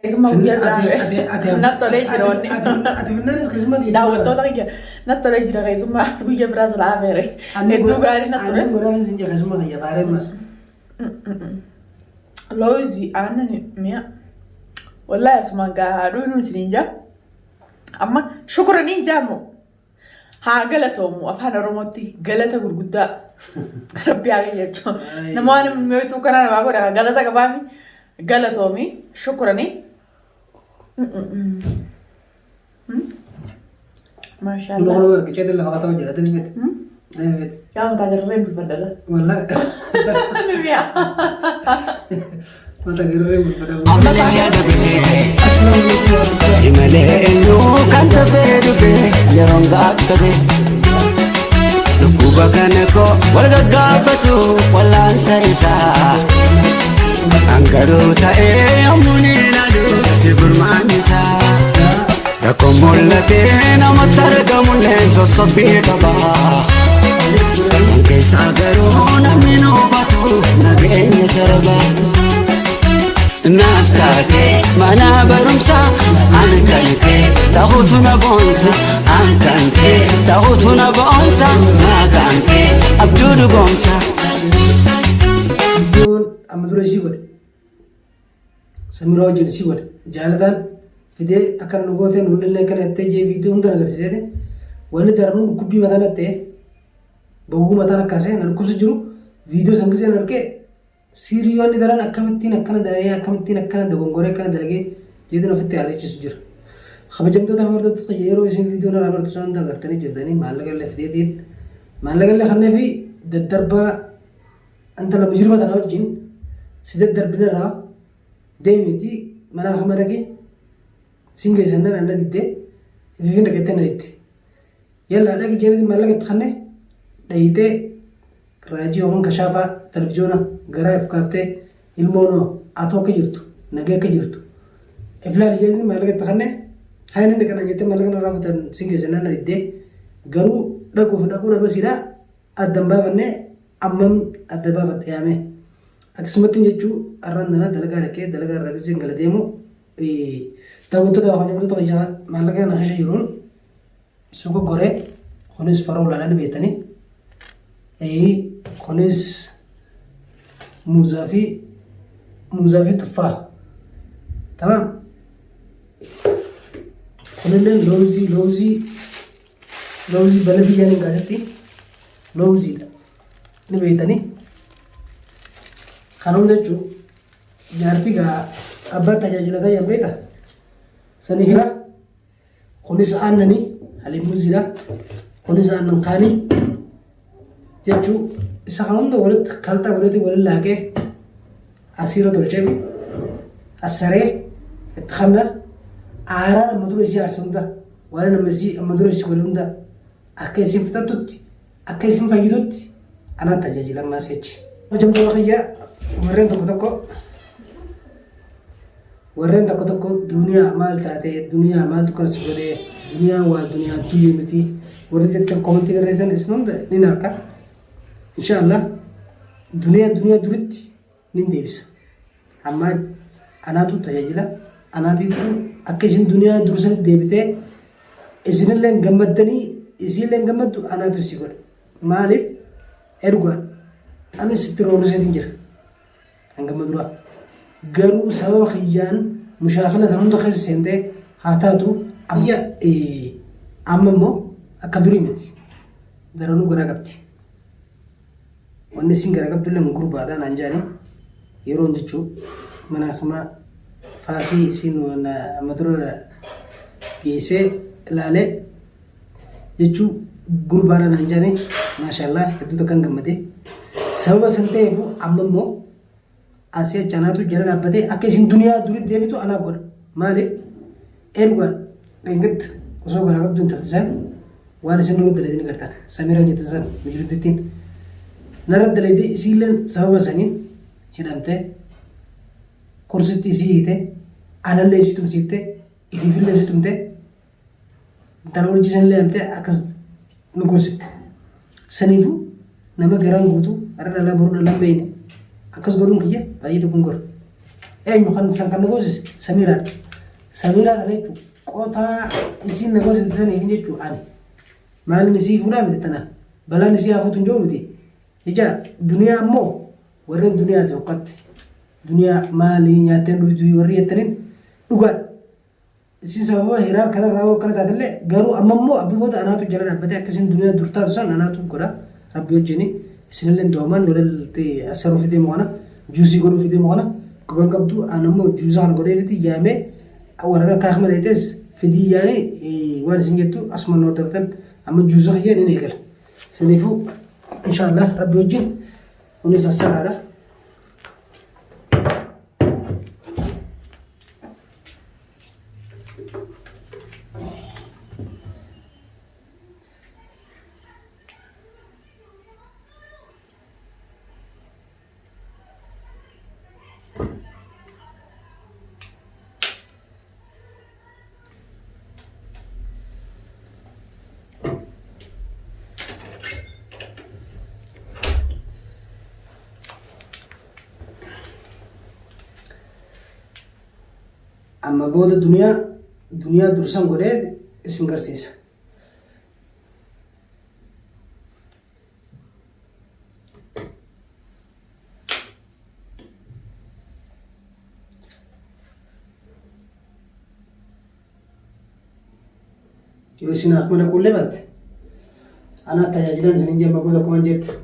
Isuma guyyaa biraa nattolee jira wanni. Ati finnaanis keessumaa daawwattoota kiyya nattolee jira keessumaa guyyaa biraa sulaa beere. Hedduu gaarii nattole. Ani godhaa fi keessumaa kiyya baaree mas. Loozi aannan mi'a. Wallahi asuma gaadhuu nuti isiniin jaa. Amma shukuranii jaamu. Haa galatoomu afaan Oromootti galata gurguddaa rabbi haa jechuun. Nama waan mi'ootu kana namaa godha galata qabaami. Galatoomi shukuranii. Maashaallah. Nama nama kichaa dhala fakkaata hojjeta dhalli fete. Yaa mataa garreen bifadala. Wallahi. Mi'a. Mata garreen bifadala. Amalee yaadabee imalee eenyuu kan tafee dhufee yeroon gaafatee lukkuba kana koo wal gaggaafatu wallaansa isaa angaruu ta'ee yommuun ilaalu si burmaan isaa rakkoon mul'atee namatti argamulleen sossobbii qabaa keessaa garuu namni nu hubatu nageenya sarbaa. Naftaake mana barumsa ankanke ta'utu na boonsa ankanke ta'utu na boonsa nakanke abduu dhugoomsa. Amma dura isii godhe Samiraa wajjin isii godhe jaalataan fidee akkana nu goote nullee akkana jettee jee viidiyoo hunda agarsiisee wanni darbuun dhukkubbii mataan hattee bawwuu mataan akkaasee na dhukkubsi jiru viidiyoo sangisee argee Siriyoonni daran akkamittiin akkana dalagee akkamittiin akkana dogongoree akkana dalagee jedhan ofitti yaadachiisu jira. Kabajamtoota hordoftoota yeroo isin viidiyoo irraa baratu sana hunda agartanii jirtanii maallaqa illee fideetiin maallaqa illee kannee fi daddarbaa intala mujirma tana wajjin si daddarbina irraa deemiti mana hama dhaqee sin geessan nan anna diddee ififin dhaqettee na ditte. Yalla dhaqi jedhanii maallaqa itti kannee dhayitee raajii yookaan kashaafaa televizyoona garaa if kaaftee ilmoonoo atoo akka jirtu nagee akka jirtu iflaali jedhanii maallaqa itti kannee haala inni kana jettee maallaqa irraa fuutan sin geessan nan diddee garuu dhaquuf dhaquu dhabasiidha addan baafannee ammam adda baafadhe yaame akkasumatti jechuu arraan dana dalagaa dhaqee dalagaa irraa giseen gala deemu daawwattoota hojjettoota qiyyaa maallaqa kana keessa jiruun suuqa goree kunis faroo olaanaa beektanii kunis muuzaa fi tuffaa tamam kunillee loozii bala biyyaan hin gaasatti looziidha ni beektanii kan hunda jechuun jaartii gaa abbaa tajaajilata yan beeka saniifira kunis aannanii halii muuziidha kunis aannan kaanii jechuun isa kan hunda walitti kaltaa walitti waliin laaqee asiirra tolchee fi asaree itti kanna aaraa amma dura isii aarsa hunda waan amma dura isii wali hunda akka isin fixattutti akka isin fayyitutti anaan tajaajilamaa seechi. Hojjamtoota kiyyaa warreen tokko tokko duniyaa maal taatee duniyaa maaltu kan si godhee duniyaa waa duniyaa tuyyuu miti warri jettan komantii barreessan isin hunda ni narka. Inshallah duniyaa duritti nin deebisa. Amma anaatu tajaajila anaatiitu akka isin duniyaa dursanitti deebitee isinillee gammaddanii isinillee gammaddu anaatu isii godha. Maaliif ergaan anis itti roorriseetiin jira kan gammaduraa. Garuu sababa kiyyaan mushaakila kan hunda keessa seentee haa taatu amma immoo akka durii miti daranuu garaa qabdi. Wanni isin garaa qabdullee gurbaadha naan jaanii yeroon jechuun mana akamaa faasii isin amma dura geessee ilaalee jechuun gurbaadha naan jaanii maashaallah hedduu takkaan gammadee sababa san ta'eef amma immoo asii achanaatu jala dhaabbatee akka isin duniyaa duritti deebitu anaaf godha. Maaliif ergaan dheengadda osoo garaa qabdu hin taasisan waan isin nurra dalatiin gartaan Samiraa jettisan mijirtittiin narra dalatii isiilleen sababa saniin hidhamtee kursitti isii hiite anallee isii tumsiiftee ifiifillee isii tumtee dhala hojjisanillee hamtee akkas nu gorsifte. Saniifuu nama garaan guutuu har'a dhalaa boruu dhalaan beeyne akkas godhuun kiyya baay'ee tokkoon gora. eenyu kan san kan nagoosise Samiiraadha. Samiiraa kana jechuun qotaa isiin nagoosite saniif jechuun ani maalin isii fuudhaa miti tana balaan isii hafuutu hin jiru miti. Ija duniyaa ammoo warreen duniyaati hokkatte duniyaa maalii nyaateen dhugdu warri jettaniin dhugaadha. Isin sababa hiraar kanarraa yoo akkana taatellee garuu amma immoo abbiboota anaatu jala dhaabbatee akkasiin duniyaa durtaatu san anaatu godha rabbi wajjin isinillee doomaan walaaltee asaruu fidee mo'ana juusii godhuu fidee mo'ana quban qabdu anammoo juusaa kana godhee fiti yaamee waraqaa kaakma dheetes fidii yaanii waan isin jettu asuma noo dartan amma juusaa kiyyeen in eegala. Saniifuu inshaallah rabbi wajjin kunis assaraadha. Amma booda duniyaa dursan godhee isin garsiisa. Yoo isin akkuma dhaquullee baatte anaa tajaajilan isin hin jemma booda akkuma jette.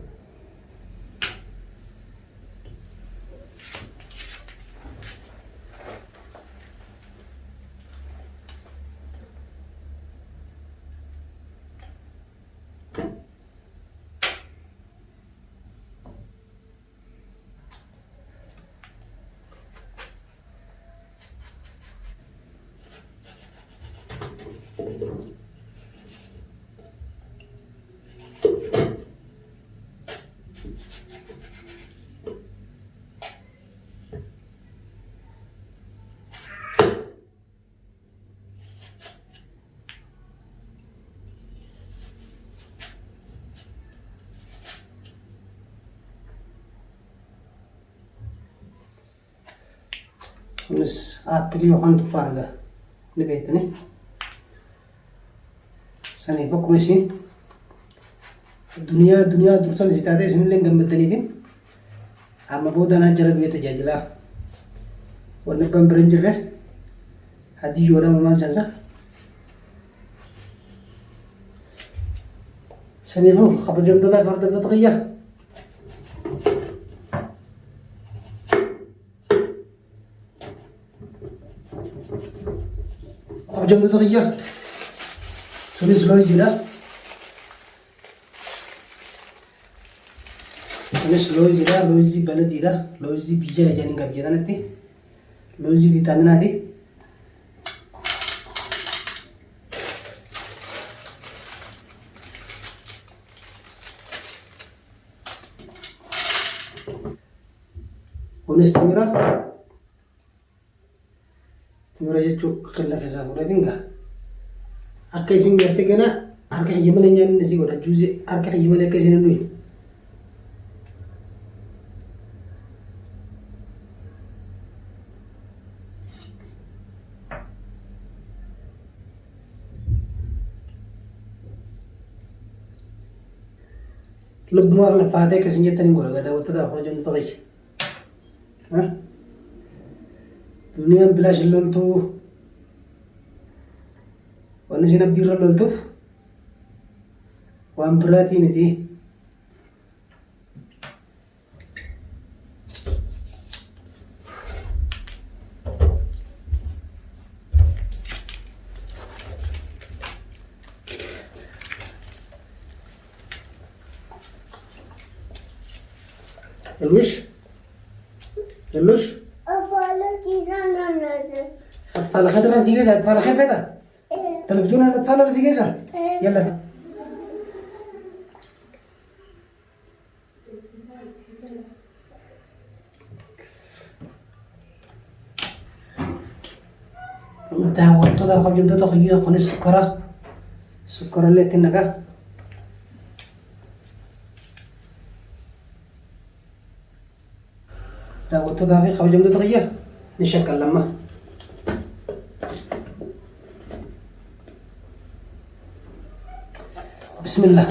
Kunis appilii yookaan tuffaadha ni beektani. Saniif akkuma isin duniyaa dursan isii taate isinillee gammaddaniifin amma booda anaa jala biyya tajaajilaa wanni abbaan bira hin jirre hadii yoodhama maal jansa. Saniifuu kabajamtoota fardatoota kiyyaa kabajamtoota kiyyaa sunis looziidha. Sunis looziidha. Loozii baladiidha. Loozii biyya jedhanii qabjeetanatti loozii viitaaminaati. Kunis timira jechuun kan lafa isaa fudhatiin gaa akka isin gartee gana harka kiyya malee nyaanni isii godha juuzi harka kiyya malee akka isin hin dhuyin. Lubbumaa kana faatee akka isin jettanii godha gadaa wantoota afur jennu ta'e. Duniyaan bilaash hin loltuu wanni isin abdii irra loltuuf waan biraatii miti. Yallush أطفال خضرا زي كذا أطفال خفيفة تلفزيون الأطفال زي كذا يلا دعوة تدا خب جمدة تغيير خن السكر اللي تنقى دعوة تدا في خب جمدة تغيير نشكل لما بسم الله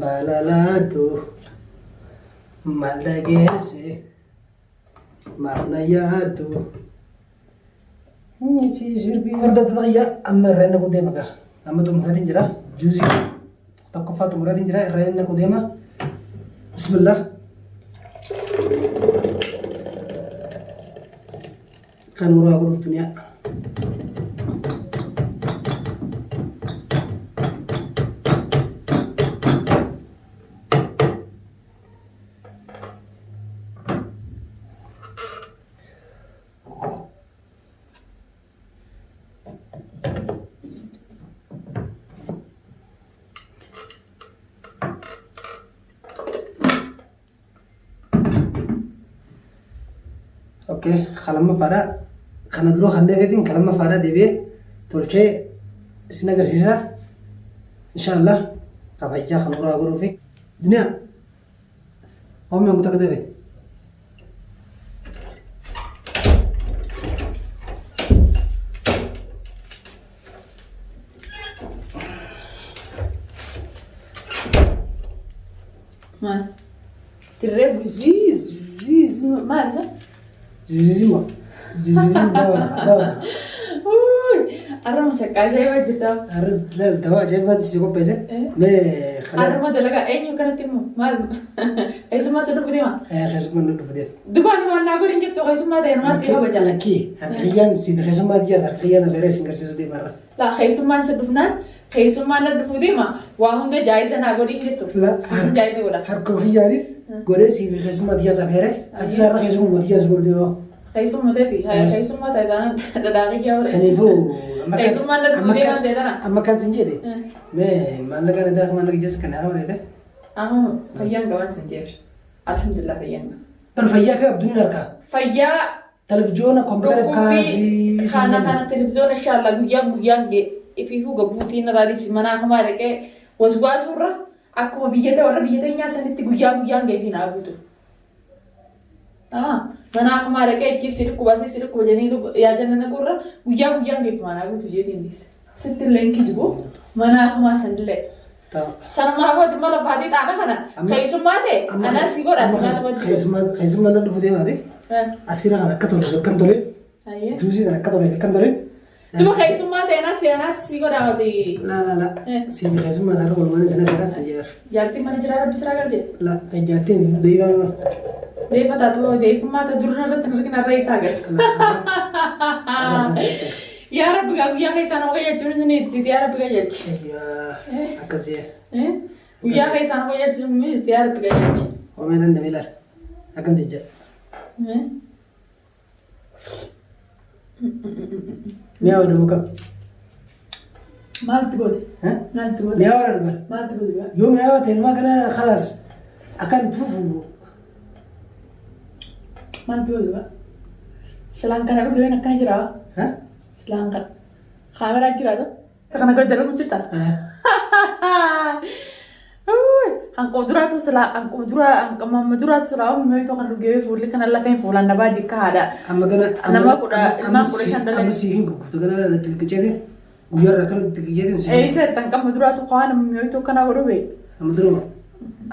Balalado Malagese Marnayado Niti sirbi warda tadaya amma rena kudema ka amma tum hadin jira juicy takafatu muradin jira rena kudema bismillah kan ura guru dunia اوكي خلما فارا خنا درو خنده فيدين كلام فارا دبي تولشي سنغر سيسا ان شاء الله تفاجا خنورا غرو في دنيا هم يوم تكدبي ما تريب زيز ما هذا زيزيما دواء أنا مش كذا يا بجدا أرد لا الدواء جاي بعد سيقول بس ما خلاص أنا ما دلقا أي كانت تيمو ما إيش ما سدوا بدي ما خشم من نقول بدي دبان ما نقول إنك تو خيس ما ده ما سيها بجدا لكي هرقيان سيد خشم ما ديا هرقيان غير سينكر سيد دي مرة لا خيس ما سدفنا خيس ما ندفو بدي ما وهم ده جايز أنا أقول إنك تو لا جايز ولا هركو هي عارف قولي سيد خشم ما ديا زغيره أكثر خشم ما ديا زغير ديو خيس ما تدي هاي خيس ما تدانا تداعي كيا سنيفو خيس ما ندفو بدي ما تدانا أما كان سنجدي ما لك أنا ده ما لك جس كنا هذا ده فيان كمان سنجر الحمد لله فيان بل فيا كابدون نركا فيا تلفزيون كمبيوتر كازي खाना टेलीविजन इंशाल्लाह गुया इफिफू गबूती नरारी सिमना हमारे के वसुआ सुरा aku biyete warra biyete nya sanitti guya ngefi na gutu mana hamaare ke ki sir kubasi sir kujani ya janna kurra guya ngefi mana gutu je dindis sitte lenki jibo mana hama sandle sanma hawad mala badi ta kana khaisumate ana sigora khaisuma na dufu de made asira kana katole juicy kana katole Tuh kayak semua tenar sigora mati. La. Si kayak semua saru kalau mana sana sana saja. Jadi mana cara bisa kerja? La, kayak jadi deh kan. Deh pada tuh deh pemata durna rat terus kena rai sagar. Ya Arab gak ya kayak sana kayak jadi nih jadi Arab gak jadi. Iya, akas je. Ya kayak sana kayak jadi nih jadi Arab gak jadi. Oh mana nih milar, akan dijak. مياه ولا مكب؟ ما تقول ها؟ ما تقول مياه ولا نقول؟ ما تقول يوم مياه تلما كنا خلاص أكان تفوفو ما تقول selangkah aku gimana kan cerita? Hah? Selangkah kamera cerita tuh? Karena gue dalam cerita. hanqoo duraatu silaa hanqoo duraa hanqamama duraatu silaa mi'ooyi tokko kan dhugee fuulli kan lafeen fuulaan nabaa jikka haadha. Amma gana Nama kudha ilmaan kudha shan dalee. Amma siifin gurgurta gana latti qicceetiin guyyaarraa kan itti qicceetiin siifin. Eessa hanqama duraatu qo'aan mi'ooyi tokko kana godhu bee. Amma duruma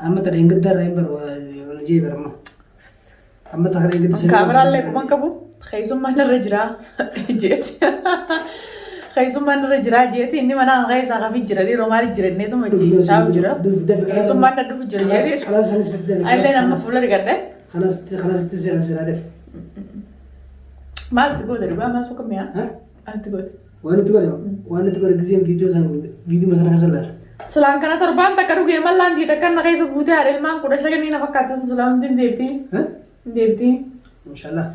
amma ta'a ingiddaarraa hin barbaadu jee barama. Amma ta'a ingidda Kaameraallee kuban qabu keessummaan irra jira jeeti. Keessummaan irra jira jeeti inni mana hanga isaa qabii jira dhiiroo maali jira inni tuma taa'u jira. Keessummaan na dhufu jira jeeti. Kanas sanis fidee. Allee nama fuula dhigadhe. Kanasitti siraa def. Maaltu goota dhibaa maal tokko mi'a? Maaltu goota? Waan itti godhe giseen viidiyoo masana keessa laala. Sulaan kana torbaan takka dhugee mallaan jiidha kan na keessa buutee haadha ilmaan kudha shaganii na fakkaatan sulaan hundi hin deebtii. Hin deebtii. Inshaallah.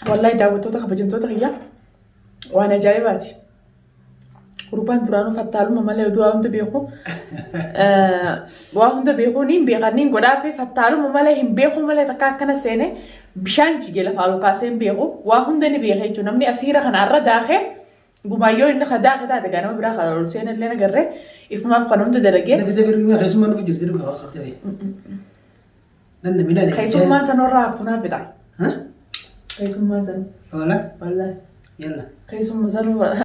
Wallahi daawwattoota kabajamtoota kiyya waan ajaa'ibaati. Gurbaan duraanuu fattaaluma malee oduu waa hunda beekuu ni beekan ni godhaa fi fattaaluma malee hin beeku malee takka akkana seene bishaan jigee lafa alukaasee hin beeku waa hunda ni beeka jechuudha. Namni asiira kanarra daakee gumaayyoo inni kan daakee taate ganama biraa kan ol seenan illee nagarree ifumaaf kan hunda dalagee. Keessummaan nuuf jirti dhugaa hoosatti ta'e. Keessummaan sanarraa haftu naaf bita. Keessummaan san. Wala? Wallahi. Yalla. Keessummaan sanarraa.